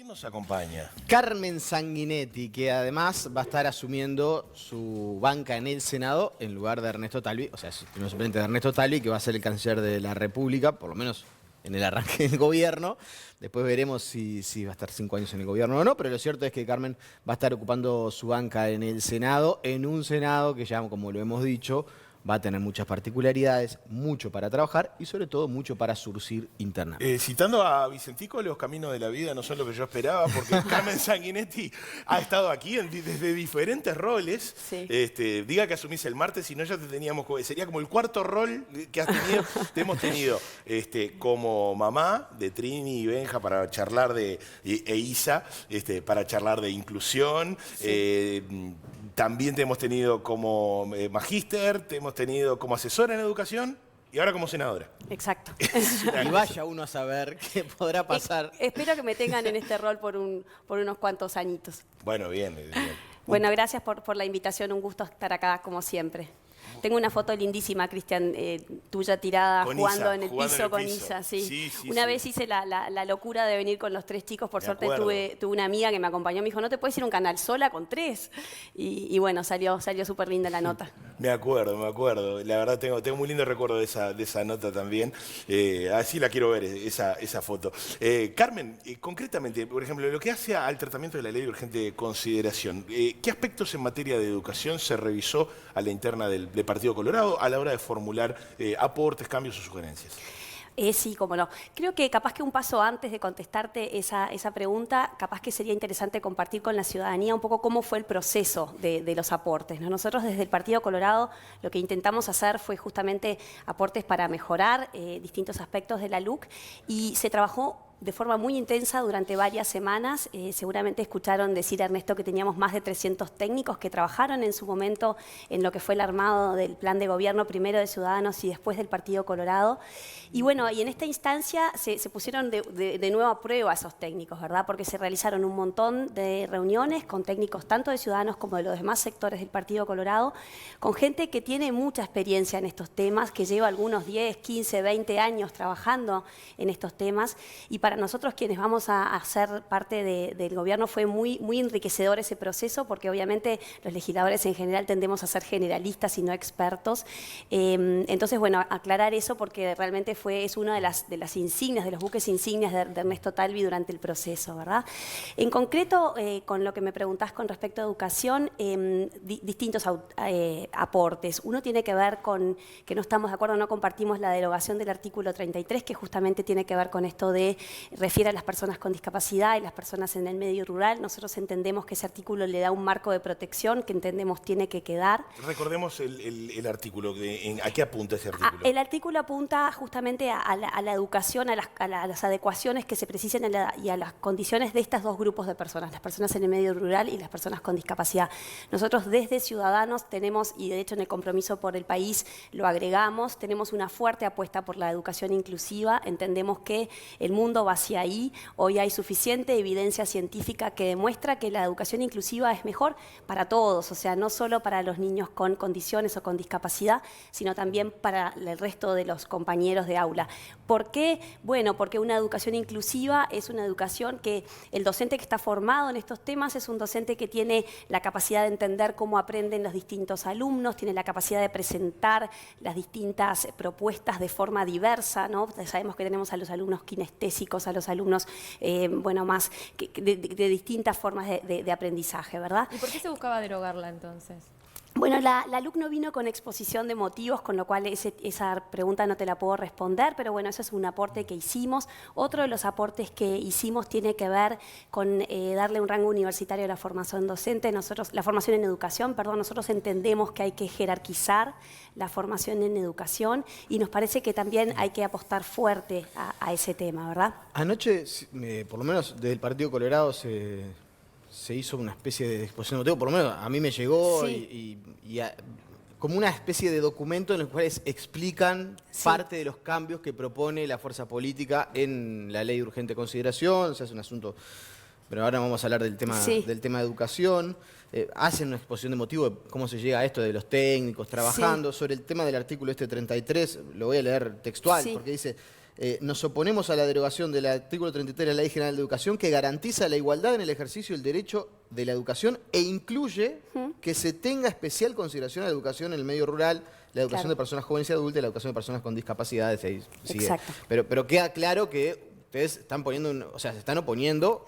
¿Quién nos acompaña? Carmen Sanguinetti, que además va a estar asumiendo su banca en el Senado en lugar de Ernesto Talvi, o sea, es el primer suplente de Ernesto Talvi, que va a ser el canciller de la República, por lo menos en el arranque del gobierno. Después veremos si va a estar 5 años en el gobierno o no, pero lo cierto es que Carmen va a estar ocupando su banca en el Senado, en un Senado que ya, como lo hemos dicho, va a tener muchas particularidades, mucho para trabajar y sobre todo mucho para surcir internamente. Citando a Vicentico, los caminos de la vida no son lo que yo esperaba, porque Carmen Sanguinetti ha estado aquí desde diferentes roles. Sí. Diga que asumís el martes, si no ya te teníamos, sería como el cuarto rol que has tenido. Te hemos tenido como mamá de Trini y Benja para charlar e Isa, para charlar de inclusión. Sí. También te hemos tenido como magíster, te hemos tenido como asesora en educación y ahora como senadora. Exacto. Y vaya uno a saber qué podrá pasar. Espero que me tengan en este rol por unos cuantos añitos. Bueno, bien. Bueno, gracias por la invitación, un gusto estar acá como siempre. Tengo una foto lindísima, Cristian, tuya tirada, con jugando Isa, en el jugando piso en el con piso. Isa. Sí. Sí, Una vez hice la locura de venir con los 3 chicos, por Me suerte acuerdo. tuve una amiga que me acompañó, me dijo, ¿no te puedes ir a un canal sola con 3? Y bueno, salió súper linda la nota. Me acuerdo. La verdad tengo muy lindo recuerdo de esa nota también. Así la quiero ver, esa foto. Carmen, concretamente, por ejemplo, lo que hace al tratamiento de la ley de urgente consideración, ¿qué aspectos en materia de educación se revisó a la interna del Partido Colorado a la hora de formular aportes, cambios o sugerencias? Sí, cómo no. Creo que capaz que un paso antes de contestarte esa pregunta, capaz que sería interesante compartir con la ciudadanía un poco cómo fue el proceso de los aportes, ¿no? Nosotros desde el Partido Colorado lo que intentamos hacer fue justamente aportes para mejorar distintos aspectos de la LUC y se trabajó de forma muy intensa durante varias semanas. Seguramente escucharon decir a Ernesto que teníamos más de 300 técnicos que trabajaron en su momento en lo que fue el armado del plan de gobierno, primero de Ciudadanos y después del Partido Colorado. Y bueno, y en esta instancia se pusieron de nuevo a prueba esos técnicos, ¿verdad? Porque se realizaron un montón de reuniones con técnicos tanto de Ciudadanos como de los demás sectores del Partido Colorado, con gente que tiene mucha experiencia en estos temas, que lleva algunos 10, 15, 20 años trabajando en estos temas. Y para nosotros quienes vamos a ser parte del gobierno fue muy enriquecedor ese proceso, porque obviamente los legisladores en general tendemos a ser generalistas y no expertos. Entonces, bueno, aclarar eso porque realmente es una de las insignias, de los buques insignias de Ernesto Talvi durante el proceso, ¿verdad? En concreto, con lo que me preguntás con respecto a educación, distintos aportes. Uno tiene que ver con que no estamos de acuerdo, no compartimos la derogación del artículo 33, que justamente tiene que ver con esto de refiere a las personas con discapacidad y las personas en el medio rural. Nosotros entendemos que ese artículo le da un marco de protección que entendemos tiene que quedar. Recordemos el artículo, ¿a qué apunta ese artículo? El artículo apunta justamente a la educación, a las adecuaciones que se precisen y a las condiciones de estos dos grupos de personas, las personas en el medio rural y las personas con discapacidad. Nosotros desde Ciudadanos tenemos, y de hecho en el compromiso por el país lo agregamos, tenemos una fuerte apuesta por la educación inclusiva. Entendemos que el mundo va hacia ahí. Hoy hay suficiente evidencia científica que demuestra que la educación inclusiva es mejor para todos, o sea, no solo para los niños con condiciones o con discapacidad, sino también para el resto de los compañeros de aula. ¿Por qué? Bueno, porque una educación inclusiva es una educación que el docente que está formado en estos temas es un docente que tiene la capacidad de entender cómo aprenden los distintos alumnos, tiene la capacidad de presentar las distintas propuestas de forma diversa, ¿no? Sabemos que tenemos a los alumnos kinestésicos, a los alumnos, más de distintas formas de aprendizaje, ¿verdad? ¿Y por qué se buscaba derogarla entonces? Bueno, la LUC no vino con exposición de motivos, con lo cual esa pregunta no te la puedo responder, pero bueno, eso es un aporte que hicimos. Otro de los aportes que hicimos tiene que ver con darle un rango universitario a la formación docente. La formación en educación, nosotros entendemos que hay que jerarquizar la formación en educación y nos parece que también hay que apostar fuerte a ese tema, ¿verdad? Anoche, por lo menos desde el Partido Colorado, se hizo una especie de exposición de motivo, por lo menos a mí me llegó, sí. Como una especie de documento en el cual explican parte de los cambios que propone la fuerza política en la ley de urgente consideración. Se hace un asunto, pero ahora vamos a hablar del tema de educación. Hacen una exposición de motivo de cómo se llega a esto de los técnicos trabajando. Sobre el tema del artículo 33, lo voy a leer textual, porque dice: nos oponemos a la derogación del artículo 33 de la Ley General de Educación que garantiza la igualdad en el ejercicio del derecho de la educación e incluye que se tenga especial consideración a la educación en el medio rural, la educación de personas jóvenes y adultas y la educación de personas con discapacidades. Ahí sigue. Exacto. Pero queda claro que ustedes están poniendo, se están oponiendo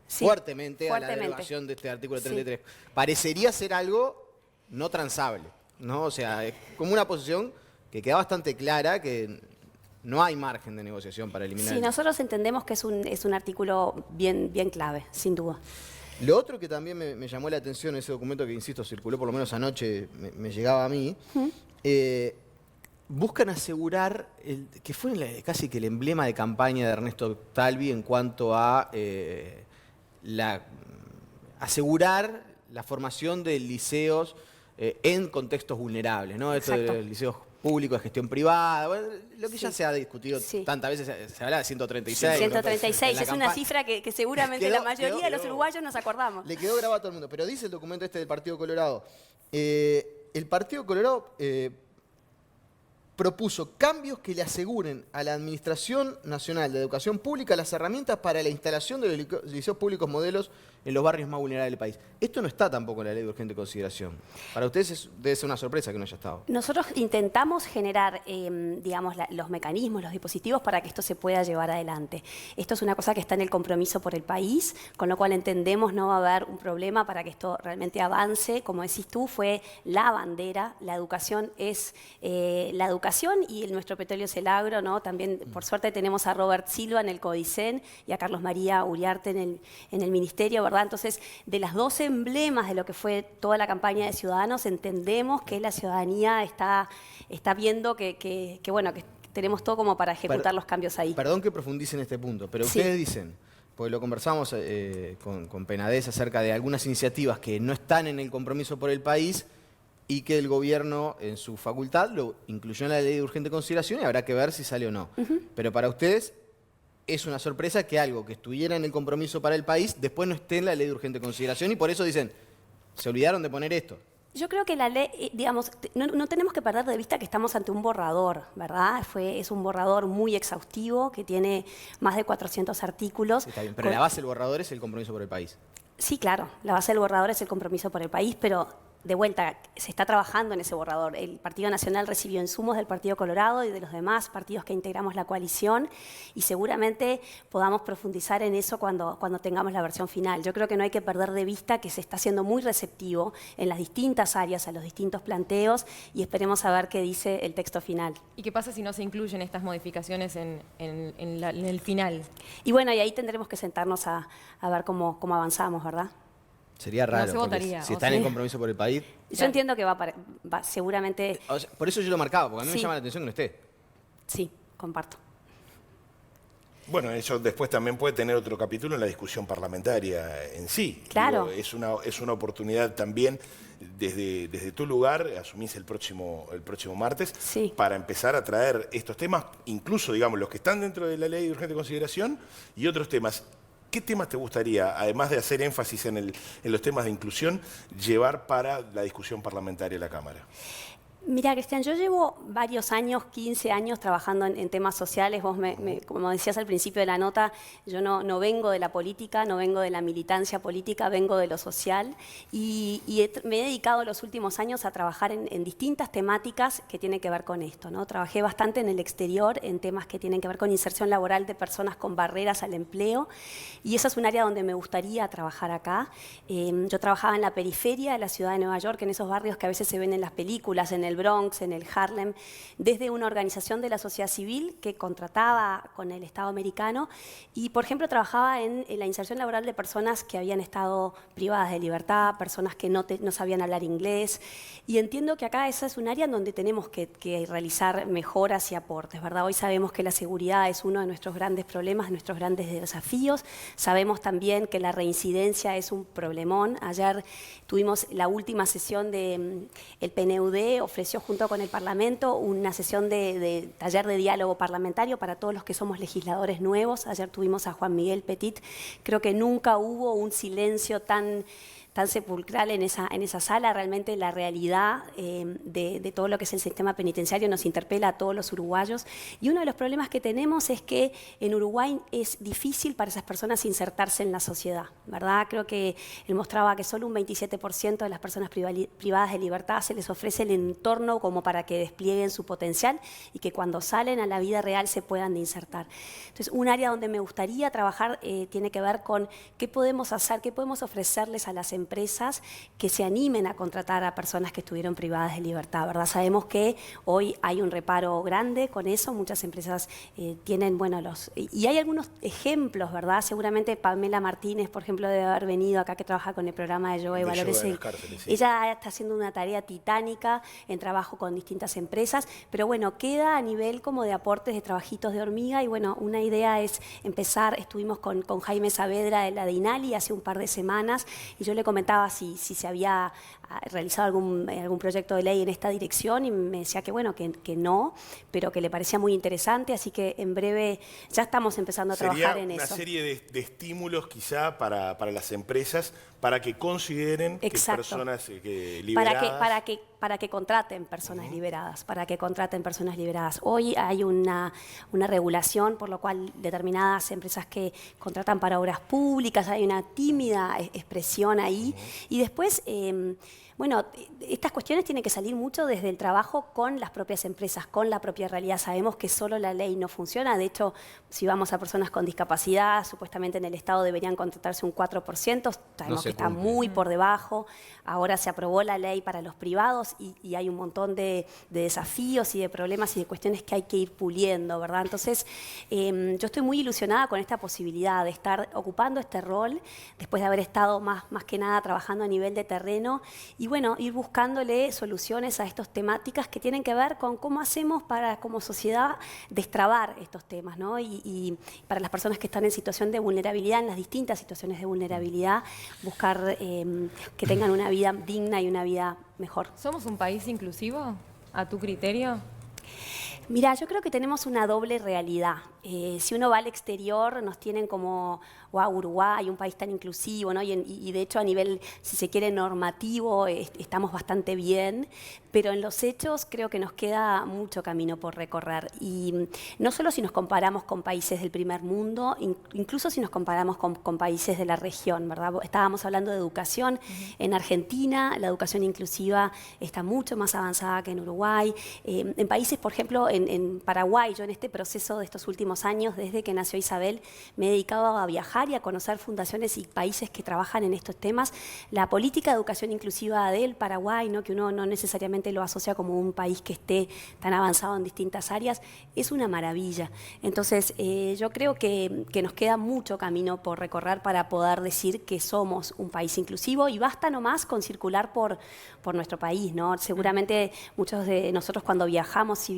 fuertemente a la derogación de este artículo 33. Parecería ser algo no transable, ¿no? O sea, es como una posición que queda bastante clara que no hay margen de negociación para eliminar. Sí, nosotros entendemos que es un artículo bien clave, sin duda. Lo otro que también me llamó la atención, ese documento que, insisto, circuló por lo menos anoche, me llegaba a mí, buscan asegurar, que fue casi que el emblema de campaña de Ernesto Talvi en cuanto a asegurar la formación de liceos en contextos vulnerables, ¿no? Esto de liceos públicos de gestión privada, bueno, lo que ya se ha discutido tantas veces, se habla de 136. 136, es una cifra que seguramente la mayoría de los uruguayos nos acordamos. Le quedó grabado a todo el mundo, pero dice el documento este del Partido Colorado, el Partido Colorado propuso cambios que le aseguren a la Administración Nacional de Educación Pública las herramientas para la instalación de los liceos públicos modelos en los barrios más vulnerables del país. Esto no está tampoco en la ley de urgente consideración. Para ustedes debe ser una sorpresa que no haya estado. Nosotros intentamos generar, digamos, los mecanismos, los dispositivos para que esto se pueda llevar adelante. Esto es una cosa que está en el compromiso por el país, con lo cual entendemos no va a haber un problema para que esto realmente avance. Como decís tú, fue la bandera, la educación es la educación y nuestro petróleo es el agro, ¿no? También, por suerte, tenemos a Robert Silva en el CODICEN y a Carlos María Uriarte en el Ministerio, ¿verdad? Entonces, de las dos emblemas de lo que fue toda la campaña de Ciudadanos, entendemos que la ciudadanía está viendo que tenemos todo como para ejecutar los cambios ahí. Perdón que profundice en este punto, pero ustedes dicen, porque lo conversamos con Penades acerca de algunas iniciativas que no están en el compromiso por el país y que el gobierno en su facultad lo incluyó en la ley de urgente consideración y habrá que ver si sale o no. Pero para ustedes es una sorpresa que algo que estuviera en el compromiso para el país después no esté en la ley de urgente consideración y por eso dicen, se olvidaron de poner esto. Yo creo que la ley, digamos, no tenemos que perder de vista que estamos ante un borrador, ¿verdad? Es un borrador muy exhaustivo que tiene más de 400 artículos. Está bien, pero la base del borrador es el compromiso por el país. Sí, claro, la base del borrador es el compromiso por el país, pero de vuelta, se está trabajando en ese borrador. El Partido Nacional recibió insumos del Partido Colorado y de los demás partidos que integramos la coalición y seguramente podamos profundizar en eso cuando tengamos la versión final. Yo creo que no hay que perder de vista que se está siendo muy receptivo en las distintas áreas, a los distintos planteos y esperemos a ver qué dice el texto final. ¿Y qué pasa si no se incluyen estas modificaciones en el final? Y bueno, y ahí tendremos que sentarnos a ver cómo avanzamos, ¿verdad? Sería raro, no se votaría, si está en el compromiso por el país. Yo entiendo que va seguramente... O sea, por eso yo lo marcaba, porque a mí me llama la atención que no esté. Sí, comparto. Bueno, eso después también puede tener otro capítulo en la discusión parlamentaria en sí. Claro. Digo, es una oportunidad también desde tu lugar, asumís el próximo martes, para empezar a traer estos temas, incluso, digamos, los que están dentro de la ley de urgente consideración y otros temas. ¿Qué temas te gustaría, además de hacer énfasis en los temas de inclusión, llevar para la discusión parlamentaria de la Cámara? Mira, Cristian, yo llevo varios años, 15 años, trabajando en temas sociales. Vos, como decías al principio de la nota, yo no vengo de la política, no vengo de la militancia política, vengo de lo social. Y me he dedicado los últimos años a trabajar en distintas temáticas que tienen que ver con esto, ¿no? Trabajé bastante en el exterior, en temas que tienen que ver con inserción laboral de personas con barreras al empleo. Y esa es un área donde me gustaría trabajar acá. Yo trabajaba en la periferia de la ciudad de Nueva York, en esos barrios que a veces se ven en las películas, en el Bronx, en el Harlem, desde una organización de la sociedad civil que contrataba con el Estado americano y, por ejemplo, trabajaba en la inserción laboral de personas que habían estado privadas de libertad, personas que no sabían hablar inglés. Y entiendo que acá esa es un área en donde tenemos que realizar mejoras y aportes, ¿verdad? Hoy sabemos que la seguridad es uno de nuestros grandes problemas, de nuestros grandes desafíos. Sabemos también que la reincidencia es un problemón. Ayer tuvimos la última sesión del PNUD, ofreció junto con el Parlamento una sesión de taller de diálogo parlamentario para todos los que somos legisladores nuevos. Ayer tuvimos a Juan Miguel Petit. Creo que nunca hubo un silencio tan tan sepulcral en esa sala. Realmente la realidad de todo lo que es el sistema penitenciario nos interpela a todos los uruguayos. Y uno de los problemas que tenemos es que en Uruguay es difícil para esas personas insertarse en la sociedad, ¿verdad? Creo que él mostraba que solo un 27% de las personas privadas de libertad se les ofrece el entorno como para que desplieguen su potencial y que cuando salen a la vida real se puedan insertar. Entonces, un área donde me gustaría trabajar tiene que ver con qué podemos hacer, qué podemos ofrecerles a las empresas que se animen a contratar a personas que estuvieron privadas de libertad, ¿verdad? Sabemos que hoy hay un reparo grande con eso, muchas empresas tienen, bueno, y hay algunos ejemplos, ¿verdad? Seguramente Pamela Martínez, por ejemplo, debe haber venido acá, que trabaja con el programa de Yoga y Valores. Yoga en las cárceles, sí. Ella está haciendo una tarea titánica en trabajo con distintas empresas, pero bueno, queda a nivel como de aportes de trabajitos de hormiga y bueno, una idea es empezar, estuvimos con Jaime Saavedra de la de INALI hace un par de semanas y yo le comentaba si se había realizado algún proyecto de ley en esta dirección y me decía que bueno, que no, pero que le parecía muy interesante, así que en breve ya estamos empezando a trabajar en eso. Sería una serie de estímulos quizá para las empresas para que consideren que personas liberadas... Para que contraten personas liberadas, para que contraten personas liberadas. Hoy hay una regulación por lo cual determinadas empresas que contratan para obras públicas, hay una tímida expresión ahí. Y después, bueno, estas cuestiones tienen que salir mucho desde el trabajo con las propias empresas, con la propia realidad. Sabemos que solo la ley no funciona. De hecho, si vamos a personas con discapacidad, supuestamente en el Estado deberían contratarse un 4%. Sabemos que está muy por debajo. Ahora se aprobó la ley para los privados y hay un montón de desafíos y de problemas y de cuestiones que hay que ir puliendo, ¿verdad? Entonces, yo estoy muy ilusionada con esta posibilidad de estar ocupando este rol después de haber estado más que nada trabajando a nivel de terreno y bueno, ir buscándole soluciones a estas temáticas que tienen que ver con cómo hacemos para, como sociedad, destrabar estos temas, ¿no? Y para las personas que están en situación de vulnerabilidad, en las distintas situaciones de vulnerabilidad, buscar que tengan una vida digna y una vida mejor. ¿Somos un país inclusivo, a tu criterio? Mira, yo creo que tenemos una doble realidad. Si uno va al exterior, nos tienen como, wow, Uruguay, un país tan inclusivo, ¿no? Y de hecho a nivel, si se quiere, normativo, estamos bastante bien, pero en los hechos creo que nos queda mucho camino por recorrer. Y no solo si nos comparamos con países del primer mundo, incluso si nos comparamos con países de la región, ¿verdad? Estábamos hablando de educación. En Argentina la educación inclusiva está mucho más avanzada que en Uruguay. En países, por ejemplo, en Paraguay, yo en este proceso de estos últimos años, desde que nació Isabel, me he dedicado a viajar y a conocer fundaciones y países que trabajan en estos temas. La política de educación inclusiva del Paraguay, ¿no? Que uno no necesariamente lo asocia como un país que esté tan avanzado en distintas áreas, es una maravilla. Entonces, yo creo que nos queda mucho camino por recorrer para poder decir que somos un país inclusivo y basta nomás con circular por nuestro país, ¿no? Seguramente muchos de nosotros cuando viajamos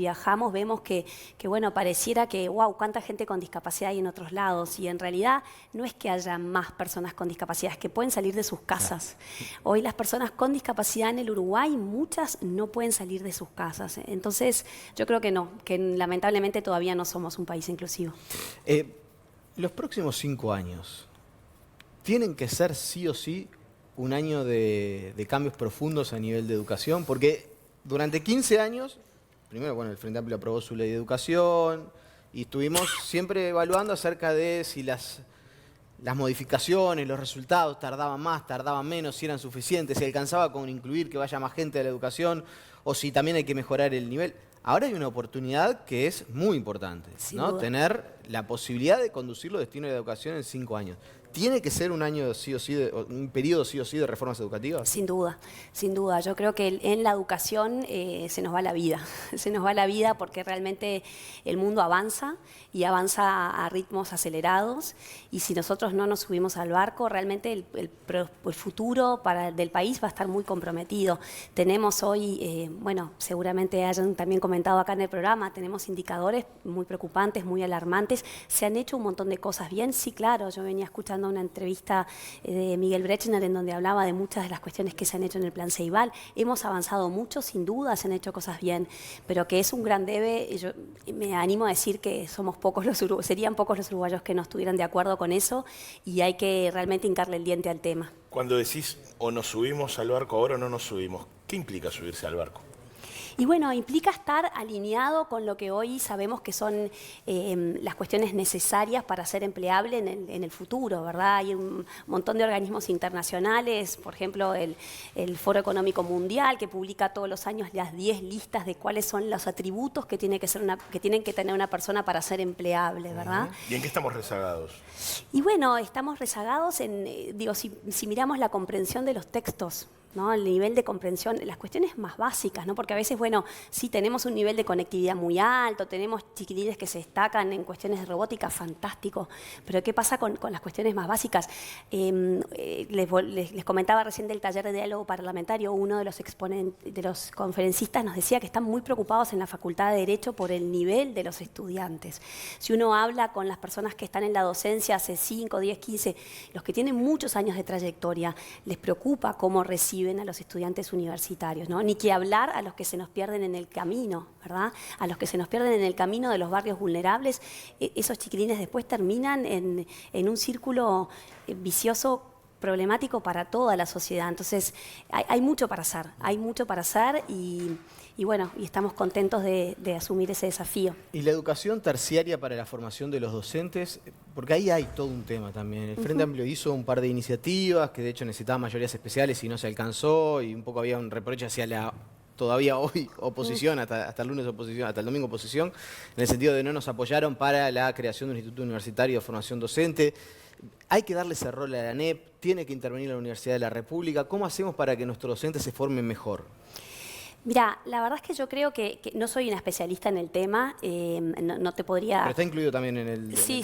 vemos que bueno, pareciera que, wow, cuánta gente con discapacidad hay en otros lados y en realidad no es que haya más personas con discapacidad, es que pueden salir de sus casas. Hoy las personas con discapacidad en el Uruguay, muchas no pueden salir de sus casas. Entonces, yo creo que no, que lamentablemente todavía no somos un país inclusivo. Los próximos 5 años tienen que ser sí o sí un año de cambios profundos a nivel de educación, porque durante 15 años, primero, bueno, el Frente Amplio aprobó su ley de educación y estuvimos siempre evaluando acerca de si las modificaciones, los resultados tardaban más, tardaban menos, si eran suficientes, si alcanzaba con incluir que vaya más gente a la educación o si también hay que mejorar el nivel. Ahora hay una oportunidad que es muy importante, ¿no? Tener la posibilidad de conducir los destinos de la educación en 5 años. ¿Tiene que ser un año sí o sí, un periodo sí o sí de reformas educativas? Sin duda, sin duda. Yo creo que en la educación se nos va la vida. Se nos va la vida porque realmente el mundo avanza y avanza a ritmos acelerados y si nosotros no nos subimos al barco, realmente el futuro del país va a estar muy comprometido. Tenemos hoy, bueno, seguramente hayan también comentado acá en el programa, tenemos indicadores muy preocupantes, muy alarmantes. Se han hecho un montón de cosas bien, sí, claro, yo venía escuchando escuchando una entrevista de Miguel Brechner en donde hablaba de muchas de las cuestiones que se han hecho en el Plan Ceibal. Hemos avanzado mucho, sin duda, se han hecho cosas bien, pero que es un gran debe. Y yo me animo a decir que serían pocos los uruguayos que no estuvieran de acuerdo con eso y hay que realmente hincarle el diente al tema. Cuando decís o nos subimos al barco ahora o no nos subimos, ¿qué implica subirse al barco? Y bueno, implica estar alineado con lo que hoy sabemos que son las cuestiones necesarias para ser empleable en el futuro, ¿verdad? Hay un montón de organismos internacionales, por ejemplo, el Foro Económico Mundial, que publica todos los años las 10 listas de cuáles son los atributos que tienen que tener una persona para ser empleable, ¿verdad? ¿Y en qué estamos rezagados? Y bueno, estamos rezagados si miramos la comprensión de los textos, ¿no? El nivel de comprensión, las cuestiones más básicas, ¿no? Porque a veces, bueno, sí tenemos un nivel de conectividad muy alto, tenemos chiquilines que se destacan en cuestiones de robótica, fantástico, pero ¿qué pasa con las cuestiones más básicas? Les comentaba recién del taller de diálogo parlamentario, uno de los conferencistas nos decía que están muy preocupados en la Facultad de Derecho por el nivel de los estudiantes. Si uno habla con las personas que están en la docencia hace 5, 10, 15, los que tienen muchos años de trayectoria, les preocupa cómo reciben a los estudiantes universitarios, ¿no? Ni que hablar a los que se nos pierden en el camino, ¿verdad? A los que se nos pierden en el camino de los barrios vulnerables, esos chiquilines después terminan en un círculo vicioso problemático para toda la sociedad. Entonces, hay mucho para hacer, y bueno, y estamos contentos de asumir ese desafío. Y la educación terciaria para la formación de los docentes, porque ahí hay todo un tema también. El Frente Amplio hizo un par de iniciativas que de hecho necesitaban mayorías especiales y no se alcanzó, y un poco había un reproche hacia la todavía hoy oposición, hasta el lunes oposición, hasta el domingo oposición, en el sentido de no nos apoyaron para la creación de un instituto universitario de formación docente. Hay que darle ese rol a la ANEP, tiene que intervenir la Universidad de la República. ¿Cómo hacemos para que nuestros docentes se formen mejor? Mira, la verdad es que yo creo que no soy una especialista en el tema, no te podría... Pero está incluido también en el Sí.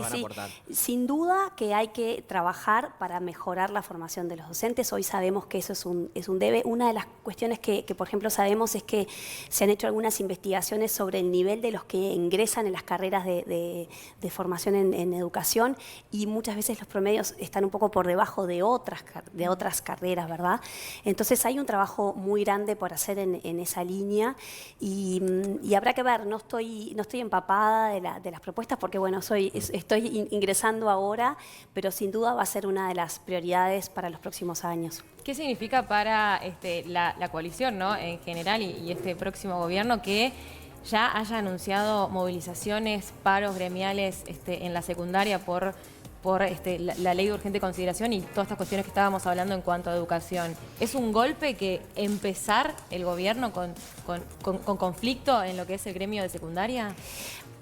aportar. Sin duda que hay que trabajar para mejorar la formación de los docentes. Hoy sabemos que eso es un debe. Una de las cuestiones que, por ejemplo, sabemos es que se han hecho algunas investigaciones sobre el nivel de los que ingresan en las carreras de formación en educación, y muchas veces los promedios están un poco por debajo de otras carreras, ¿verdad? Entonces hay un trabajo muy grande por hacer en esa línea, y habrá que ver. No estoy empapada de las propuestas porque, bueno, estoy ingresando ahora, pero sin duda va a ser una de las prioridades para los próximos años. ¿Qué significa para la coalición, ¿no?, en general y este próximo gobierno que ya haya anunciado movilizaciones, paros gremiales en la secundaria por la ley de urgente consideración y todas estas cuestiones que estábamos hablando en cuanto a educación? ¿Es un golpe que empezar el gobierno con conflicto en lo que es el gremio de secundaria?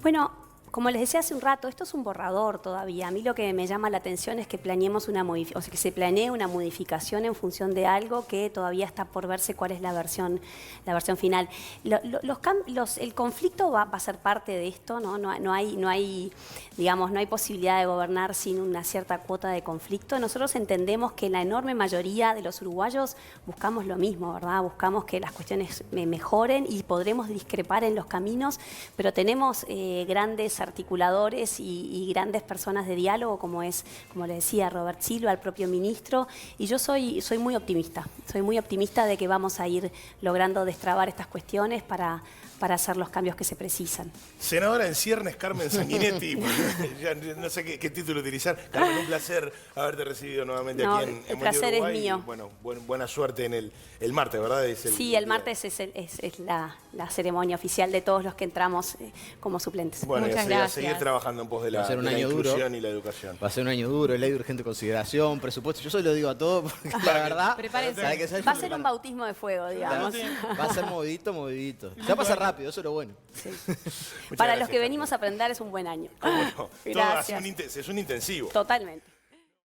Bueno, como les decía hace un rato, esto es un borrador todavía. A mí lo que me llama la atención es que planeemos que se planee una modificación en función de algo que todavía está por verse cuál es la versión final. El conflicto va a ser parte de esto, ¿no? No hay posibilidad de gobernar sin una cierta cuota de conflicto. Nosotros entendemos que la enorme mayoría de los uruguayos buscamos lo mismo, ¿verdad? Buscamos que las cuestiones mejoren y podremos discrepar en los caminos, pero tenemos grandes articuladores y grandes personas de diálogo, como le decía, Robert Silva, el propio ministro, y yo soy muy optimista de que vamos a ir logrando destrabar estas cuestiones para hacer los cambios que se precisan. Senadora en ciernes, Carmen Sanguinetti. Ya no sé qué título utilizar. Carmen, un placer haberte recibido nuevamente aquí en el placer Uruguay. es mío. Y, bueno, buena suerte en el martes, ¿verdad? Sí, el martes es la ceremonia oficial de todos los que entramos como suplentes. Bueno, Muchas a gracias. seguir trabajando en pos de la inclusión y la educación. Va a ser un año duro, ley de urgente consideración, presupuesto. Yo solo digo a todos porque la verdad... Prepárense. Va a ser un bautismo de fuego, digamos. Va a ser movidito. Ya pasa rápido, eso es lo bueno. Sí. Muchas Para los gracias, que venimos a aprender es un buen año. Bueno, Gracias. es un intensivo. Totalmente.